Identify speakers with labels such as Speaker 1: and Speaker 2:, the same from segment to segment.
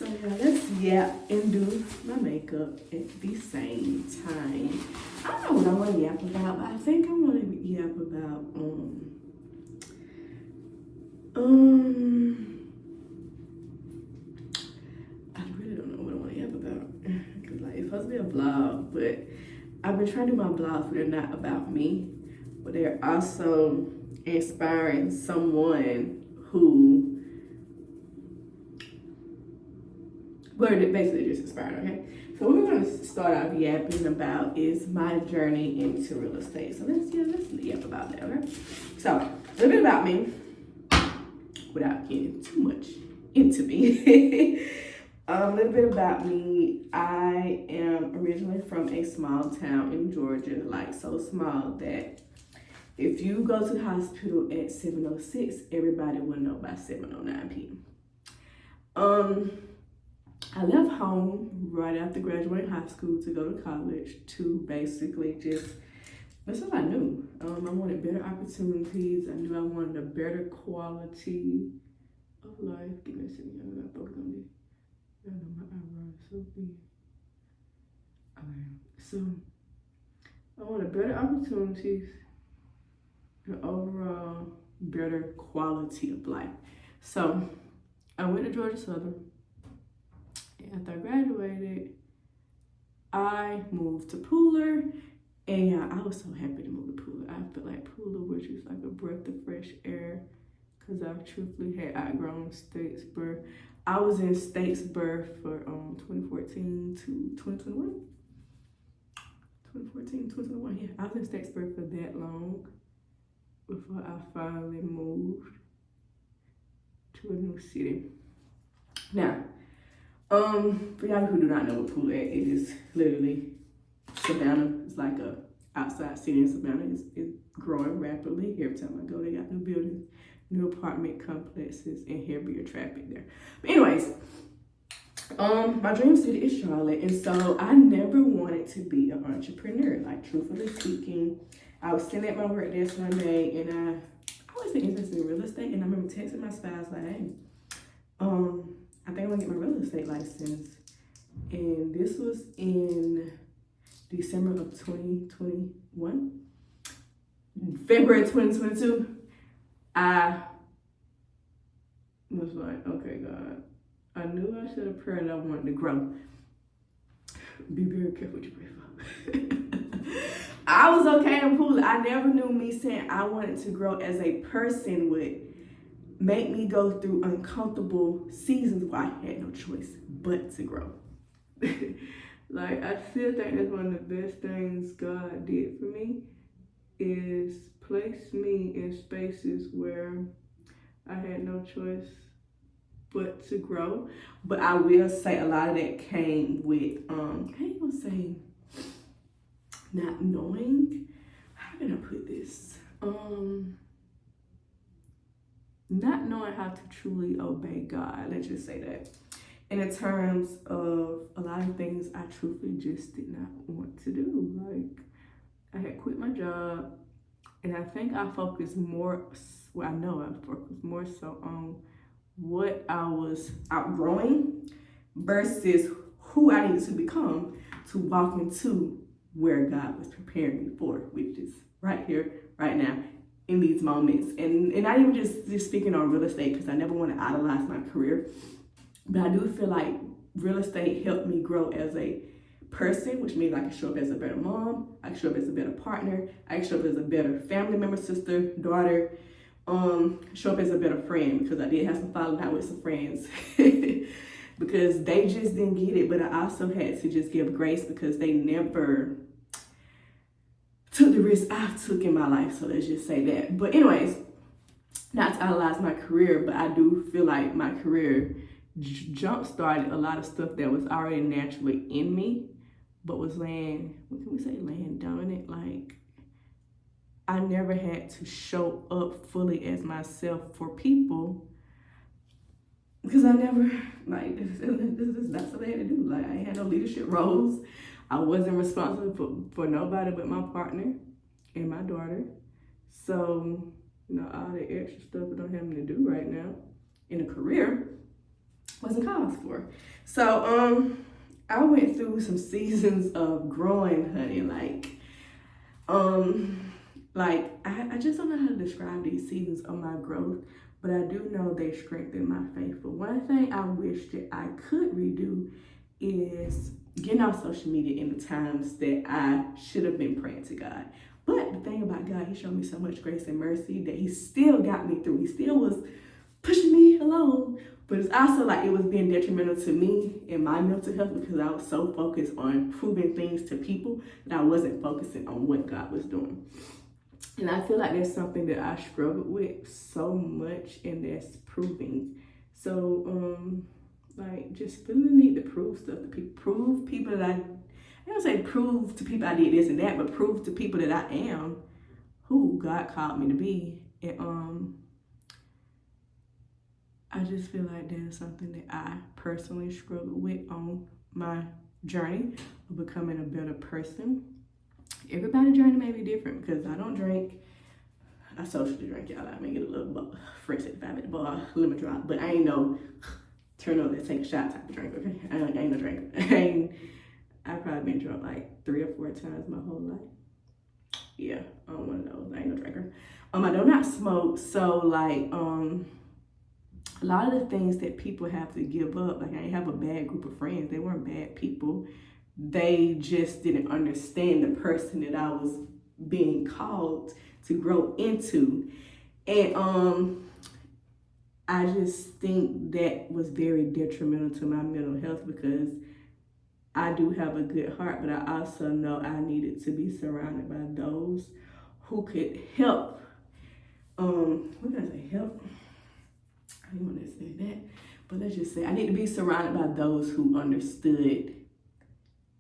Speaker 1: So yeah, let's yap and do my makeup at the same time. I don't know what I want to yap about, but I think I want to yap about I really don't know what I want to yap about because like it's supposed to be a blog, but I've been trying to do my blogs, but they're not about me, but they're also inspiring someone who. But basically just inspired, okay? So what we're gonna start off yapping about is my journey into real estate. So let's yap about that, okay? So a little bit about me, without getting too much into me. A little bit about me. I am originally from a small town in Georgia, like so small that if you go to the hospital at 7:06, everybody will know by 7:09 p.m. I left home right after graduating high school to go to college to basically that's all I knew. I wanted better opportunities. I knew I wanted a better quality of life. Give me a second, I gotta focus on this. I know my eyebrows so big. Okay, so I wanted better opportunities and overall better quality of life. So I went to Georgia Southern. After I graduated, I moved to Pooler, and I was so happy to move to Pooler. I feel like Pooler was just like a breath of fresh air because I truthfully had outgrown Statesboro. I was in Statesboro for 2014 to 2021. 2014, 2021, yeah. I was in Statesboro for that long before I finally moved to a new city. Now, for y'all who do not know what Pooler is, it is literally Savannah. It's like a outside city in Savannah. It's growing rapidly. Every time I go, they got new buildings, new apartment complexes, and heavier traffic there. But anyways, my dream city is Charlotte, and so I never wanted to be an entrepreneur. Like truthfully speaking, I was sitting at my work desk one day, and I always been interested in real estate, and I remember texting my spouse like, "Hey, I think I'm gonna get my real estate license." And this was in December of 2021. February 2022, I was like, okay, God, I knew I should have prayed and I wanted to grow. Be very careful what you pray for. I was okay in Pooler. I never knew me saying I wanted to grow as a person would make me go through uncomfortable seasons where I had no choice but to grow. Like, I still think that's one of the best things God did for me is place me in spaces where I had no choice but to grow. But I will say a lot of that came with, I ain't gonna say not knowing, how can I put this? Not knowing how to truly obey God, let's just say that. And in terms of a lot of things I truthfully just did not want to do. Like, I had quit my job, and I think I focused more, well, I know I focused more so on what I was outgrowing versus who I needed to become to walk into where God was preparing me for, which is right here, right now, in these moments. And not even just speaking on real estate, because I never want to idolize my career, but I do feel like real estate helped me grow as a person, which means I can show up as a better mom, I can show up as a better partner, I can show up as a better family member, sister, daughter, show up as a better friend, because I did have some falling out with some friends because they just didn't get it, but I also had to just give grace because they never took the risk I took in my life, so let's just say that. But anyways, not to idolize my career, but I do feel like my career jump-started a lot of stuff that was already naturally in me, but was land dominant. Like, I never had to show up fully as myself for people because I never, like, this is not something I had to do. Like, I had no leadership roles. I wasn't responsible for nobody but my partner and my daughter. So, all the extra stuff I don't have to do right now in a career wasn't cause for. So I went through some seasons of growing, honey. I just don't know how to describe these seasons of my growth, but I do know they strengthened my faith. But one thing I wish that I could redo is getting off social media in the times that I should have been praying to God. But the thing about God, he showed me so much grace and mercy that he still got me through. He still was pushing me along. But it's also like it was being detrimental to me and my mental health because I was so focused on proving things to people that I wasn't focusing on what God was doing. And I feel like that's something that I struggled with so much, and that's proving. So, just feeling the need to prove stuff to people. Prove people that I don't say prove to people I did this and that, but prove to people that I am who God called me to be. And I just feel like that is something that I personally struggle with on my journey of becoming a better person. Everybody's journey may be different because I don't drink. I socially drink, y'all. I may get a little French 75 at the bar, lemon drop, but I ain't no turn up and take a shot type of drink, okay? I ain't no drinker. I've probably been drunk like 3 or 4 times my whole life. Yeah, I'm one of those. I ain't no drinker. I do not smoke, so a lot of the things that people have to give up, like I didn't have a bad group of friends. They weren't bad people. They just didn't understand the person that I was being called to grow into. And I just think that was very detrimental to my mental health because I do have a good heart, but I also know I needed to be surrounded by those who could help. What did I say? Help? I didn't want to say that, but let's just say I need to be surrounded by those who understood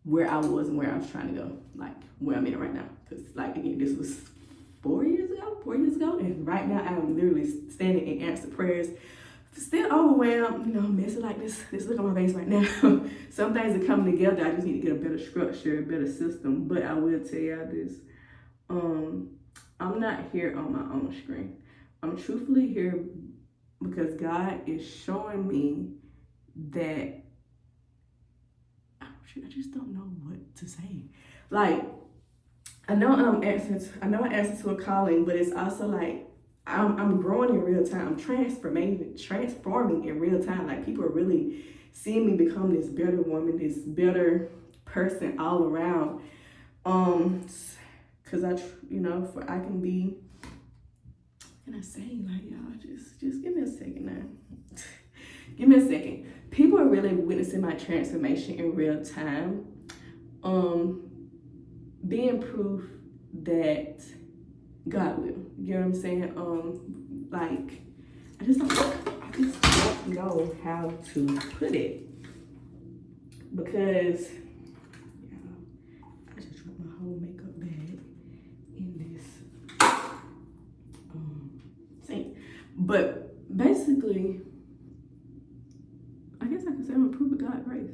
Speaker 1: where I was and where I was trying to go, like where I'm in right now. Because again, this was 4 years ago, and right now I'm literally standing in answered prayers, still overwhelmed, messing like this look on my face right now. Some things are coming together. I just need to get a better structure, a better system. But I will tell y'all this, I'm not here on my own strength. I'm truthfully here because God is showing me that I just don't know what to say. I know I answer to a calling, but it's also like I'm growing in real time. I'm transforming in real time. Like people are really seeing me become this better woman, this better person all around. Cause I can be. What can I say? Y'all, just give me a second now. Give me a second. People are really witnessing my transformation in real time. Being proof that God will. You know what I'm saying? I just don't know how to put it. Because I just dropped my whole makeup bag in this sink. But basically, I guess I could say I'm a proof of God's grace.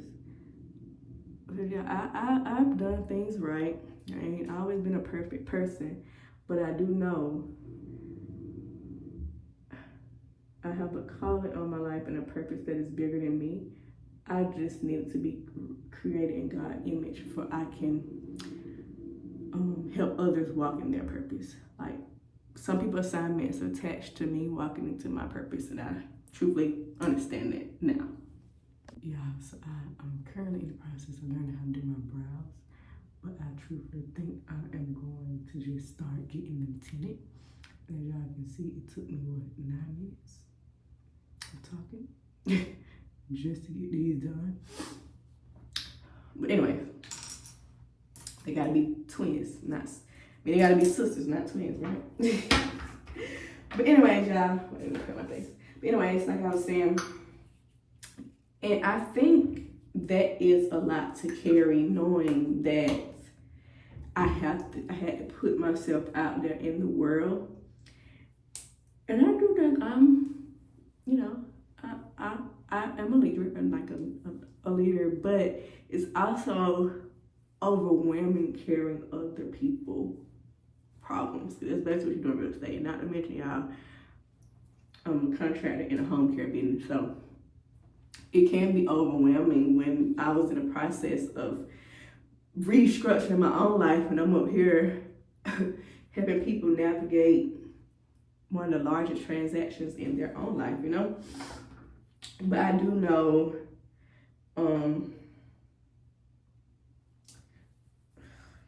Speaker 1: Because I've done things right. I ain't always been a perfect person, but I do know I have a calling on my life and a purpose that is bigger than me. I just need to be created in God's image for I can help others walk in their purpose. Some people's assignments are attached to me walking into my purpose, and I truthfully understand that now. Yeah, so I'm currently in the process of learning how to do my brows, but I truthfully think I am going to just start getting them tinted. As y'all can see, it took me, 9 minutes of talking just to get these done. But anyway, they gotta be twins, they gotta be sisters, not twins, right? But anyways, y'all, let me cut my face. But anyways, like I was saying, and I think that is a lot to carry, knowing that I had to put myself out there in the world. And I do think I am a leader and a leader, but it's also overwhelming carrying other people's problems. That's basically what you're doing real estate. Not to mention y'all, I'm a contractor in a home care business, so it can be overwhelming when I was in the process of restructuring my own life, and I'm up here helping people navigate one of the largest transactions in their own life, you know? But I do know,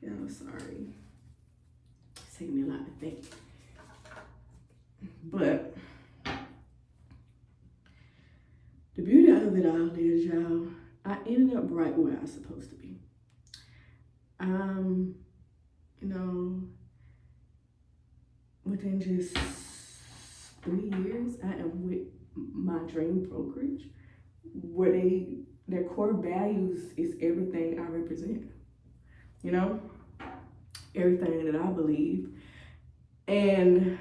Speaker 1: yeah, I'm sorry. It's taking me a lot to think. But the beauty of it all is, y'all, I ended up right where I was supposed to be. You know, within just 3 years, I am with my dream brokerage, where their core values is everything I represent. You know, everything that I believe. And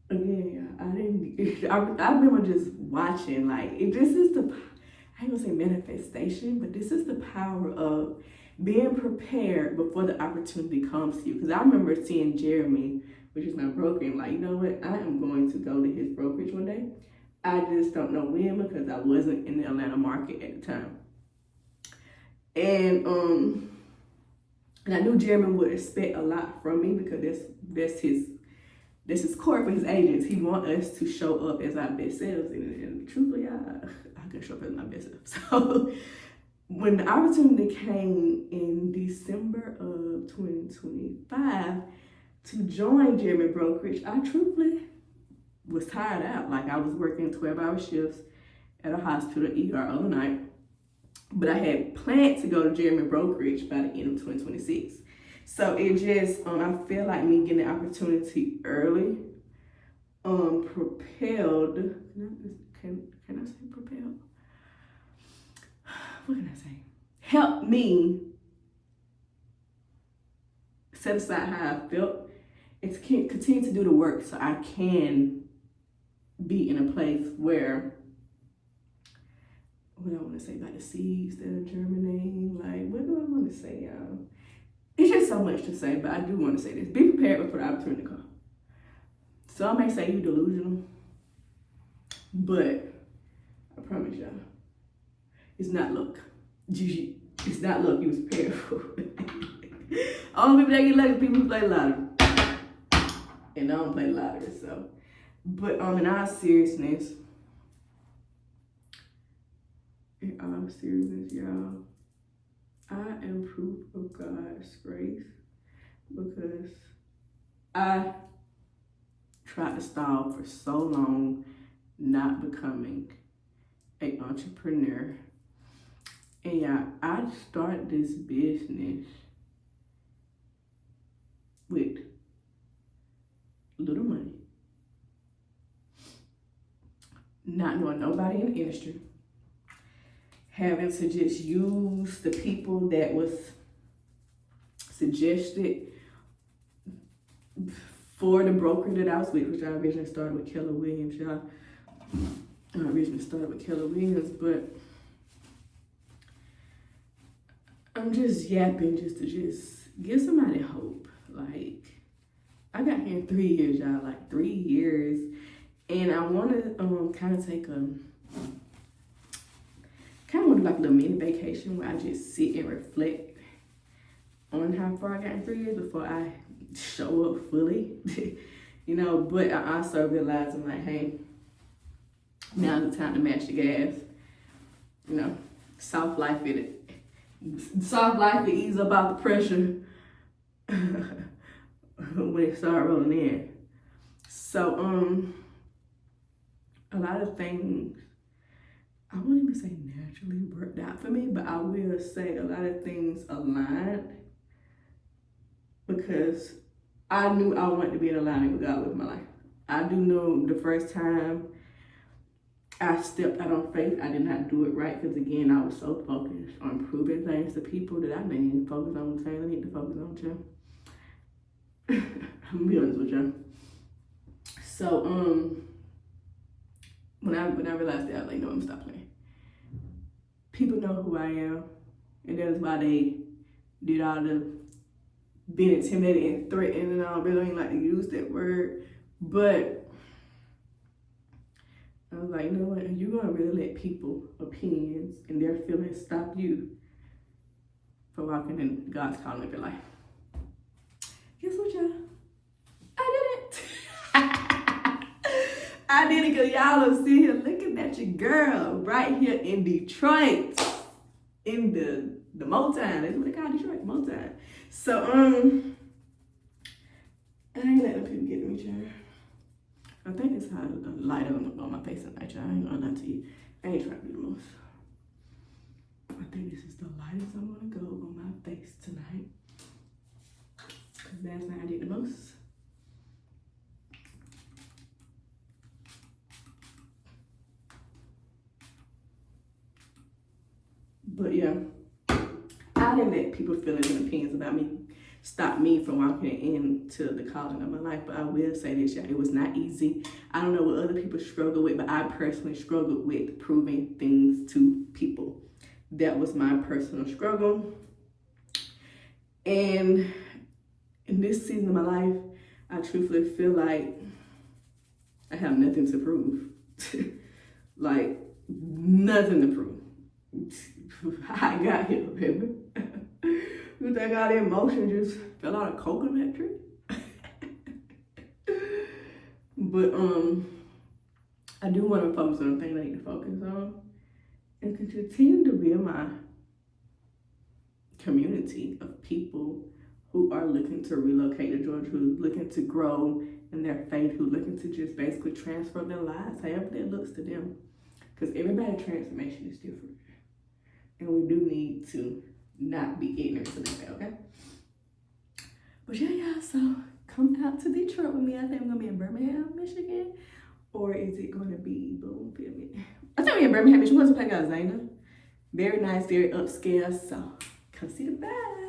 Speaker 1: again, I remember just watching, like, this is I ain't gonna say manifestation, but this is the power of being prepared before the opportunity comes to you. Because I remember seeing Jeremy, which is my broker, and like, you know what, I am going to go to his brokerage one day. I just don't know when, because I wasn't in the Atlanta market at the time. And I knew Jeremy would expect a lot from me, because that's his core for his agents. He wants us to show up as our best selves, and truthfully, I can show up as my best self. So when the opportunity came in December of 2025 to join Jeremy Brokerage, I truthfully was tired out. Like, I was working 12-hour shifts at a hospital ER overnight, but I had planned to go to Jeremy Brokerage by the end of 2026. So it just, I feel like me getting the opportunity early, propelled, can I say propelled? What can I say? Helped me set aside how I felt and to continue to do the work so I can be in a place where, what I want to say about the seeds that are germinating, like, what do I want to say, y'all? It's just so much to say, but I do want to say this. Be prepared for the opportunity to come. So I may say you're delusional, but I promise y'all, it's not luck. It's not luck you was prepared for. All people that get lucky, people who play lottery. And I don't play lottery, so. But in all seriousness, y'all, I am proof of God's grace, because I tried to stall for so long not becoming an entrepreneur. And yeah, I started this business with little money, not knowing nobody in the industry, having to just use the people that was suggested for the broker that I was with, which I originally started with Keller Williams, y'all. But I'm just yapping just to give somebody hope. Like, I got here in 3 years, y'all, like 3 years. And I want to kind of take like a little mini vacation where I just sit and reflect on how far I got in 3 years before I show up fully, you know. But I also realized, I'm like, hey, now's the time to match the gas, you know. Soft life to ease up out the pressure when it start rolling in. So a lot of things, I wouldn't even say naturally worked out for me, but I will say a lot of things aligned, because I knew I wanted to be in alignment with God with my life. I do know the first time I stepped out on faith, I did not do it right, because again, I was so focused on proving things to people that I didn't even focus on the things I need to focus on, Jim. I'm gonna be honest with you. So when I realized that, I was like, no, I'm stop playing. People know who I am, and that is why they did all the being intimidated and threatened, and I really don't like to use that word, but I was like, you know what? You're gonna really let people opinions and their feelings stop you from walking in God's calling of your life. Guess what, y'all? I did it. I did it because y'all are sitting here looking at your girl right here in Detroit, in the Motown. That's what they call Detroit, Motown. So I ain't letting people get to me, child. I think it's how the light on my face tonight, y'all. I ain't gonna lie to you. I ain't trying to be the most. I think this is the lightest I'm gonna go on my face tonight. Cause last night I did the most. But yeah, I didn't let people feelings and opinions about me stop me from walking into the calling of my life. But I will say this, y'all, it was not easy. I don't know what other people struggle with, but I personally struggled with proving things to people. That was my personal struggle. And in this season of my life, I truthfully feel like I have nothing to prove. Like, nothing to prove. I got here, baby. You think all the emotion just fell out of coconut tree? But I do want to focus on the things I need to focus on and continue to build my community of people who are looking to relocate to Georgia, who are looking to grow in their faith, who are looking to just basically transform their lives, however that looks to them. Because everybody's transformation is different. And we do need to not be ignorant to that, okay? But yeah, so come out to Detroit with me. I think I'm gonna be in Birmingham, Michigan. Or is it gonna be Bloomfield? I think we're in Birmingham, Michigan. What's the place out, Zayna? Very nice, very upscale. So come see the bag.